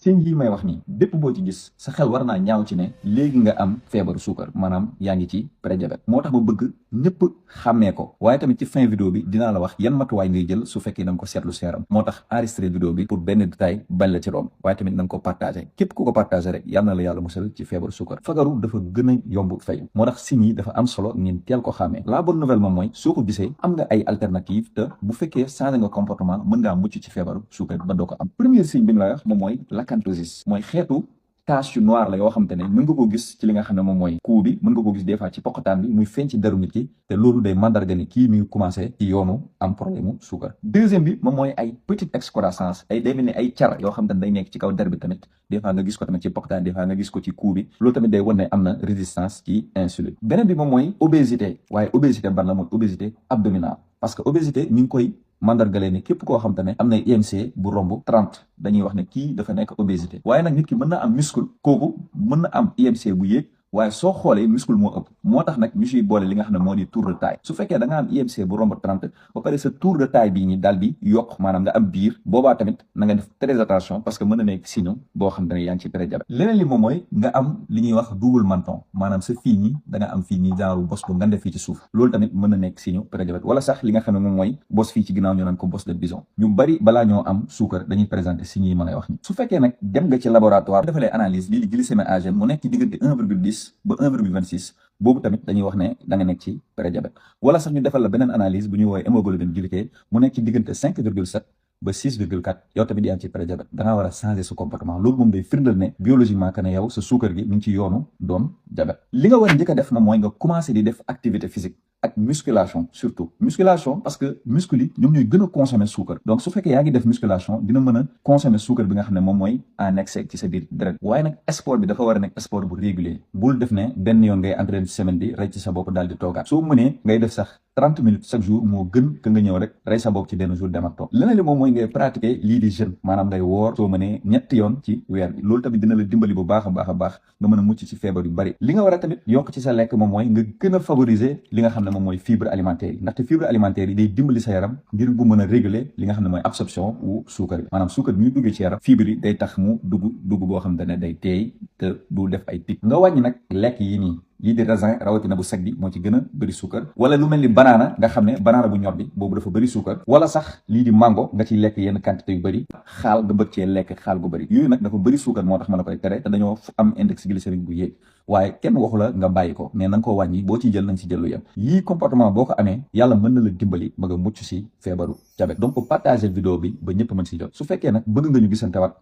seen yi may wax nii bépp boo ci gis sa xel war naa ñaaw ci ne léegi nga am feebaru suukar maanaam yaa ngi ci prédiabète moo tax ma bëgg ñëpp xàmmee ko waaye tamit ci fin vidéo bi dinaa la wax yan matuwaay ngay jël su fekkee da nga ko seetlu seeram moo tax enregistré vidéo bi pour benn détail bañ la ci romb waaye tamit na nga ko partagé képp ku ko partagé rek yal na la yàlla musal ci feebaru suukar fagaru dafa gën a yomb fay moo tax signes yi dafa am solo ngeen teel ko xàmmee la bonne nouvelle moom mooy soo ko gisee am nga ay alternative te bu fekkee changé nga comportement mën ngaa mucc ci feebaru suukar ba doo ko am premier signe bi mu la wax moom mooy l'acanthosis mooy xeetu tache yu noir la yoo xamante ne mën nga koo gis ci li nga xam ne moom mooy cou bi mën nga koo gis des fois ci poqataan bi muy feeñ ci deru nit ki te loolu day mandarga ni kii mi ngi commencé ci yoonu am problème mu suukar deuxième bi moom mooy ay petite excroissance ay day mel ni ay car yoo xamante ne day nekk ci kaw der bi tamit des fois nga gis ko tamit ci poqataan des fois nga gis ko ci cou bi loolu tamit day wan ne am na résistance ci insuline beneen bi moom mooy obésité waaye obésité ban la mooy obésité abdominale parce que obésité ñu ngi koy mandargalee ni képp koo xam te ne am na IMC bu romb 30 dañuy wax ne kii dafa nekk obésité waaye nag nit ki mën na am muscle kooku mën na am IMC bu yéeg waaye soo xoolee muscle moo ëpp moo tax nag ñu siy boole li nga xam ne moo di tour de taille su fekkee da nga am IMC bu romb 30 ba pare sa tour de taille bii ñi daal di yokk maanaam nga am biir boobaa tamit na nga def très attention parce que mën na nekk signe boo xam te ne yaa ngi ci prédiabète leneen li moom mooy nga am li ñuy wax double menton maanaam sa fii ñi da nga am fii ñi genre bos bu ngande fii ci suuf loolu tamit mën na nekk signe prédiabète wala sax li nga xam ne moom mooy bos fii ci ginnaaw ñu naan ko bos de bison ñu bari balaa ñoo am suukar dañuy présenter signes yi ma lay wax ni su fekkee nag dem nga ci laboratoire defalee analyse lii di glycémie AGM mu nekk ci diggante 1,10 ba 1,26 boobu tamit dañuy wax ne da nga nekk ci prédiabète wala sax ñu defal la beneen analyse bu ñuy woowee hémoglobine glycée mu nekk ci diggante 5,7 ba 6,4 yow tamit yaa ngi ci prédiabète da ngaa war a changer sa comportement loolu moom day firndal ne biologiquement que ne yow sa suukar gi mu ngi ci yoonu doon diabète li nga war a njëkk a def na mooy nga commencer di def activité physique ak musculation surtout musculation parce que muscle yi ñoom ñooy gën a consommer suukar donc su fekkee yaa ngi def musculation dina mën a consommer suukar bi nga xam ne moom mooy en excès ci sa biir deret waaye nag sport bi dafa war a nekk sport bu régulier bul def ne benn yoon ngay entraîner ci semaine bi rey ci sa bopp daal di toogaat soo mënee ngay def sax 30 minutes chaque jour moo gën que nga ñëw rek rey sa bopp ci benn jour dem ak toog leneen li moom mooy ngay pratiquer lii di jeûne maanaam ngay woor soo mënee ñetti yoon ci weer bi loolu tamit dina la dimbali bu baax a baax a baax nga mën a mucc ci feebar yu bari li nga war a tamit yokk ci sa lekk moom mooy nga gën a favoriser li nga xam ne moom mooy fibre alimentaire yi ndaxte fibre alimentaire yi day dimbali sa yaram ngir bu mën a réguler li nga xam ne mooy absorption wu suukar bi maanaam suukar bi muy duggee ci yaram fibre yi day tax mu dugg boo xam ne day teey te du def ay pic nga wàññi nag lekk yi nii lii di raisin rawatina bu sec bi moo ci gën a bëri suukar wala lu mel ni banaana nga xam ne banaana bu ñor bi boobu dafa bëri suukar wala sax lii di mango nga ciy lekk yenn quantité yu bëri xaal nga bëgg cee lekk xaal gu bëri yooyu nag dafa bëri suukar moo tax ma la koy tere te dañoo am index glycémique bu yéeg waaye kenn waxu la nga bàyyi ko mais na nga ko wàññi boo ciy jël na nga ci jël lu yem yii comportement boo ko amee yàlla mën na la dimbali ba nga mucc si feebaru diabète donc partager vidéo bi ba ñëpp mën si jot su fekkee nag bëgg nga ñu gisante waat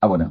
abonné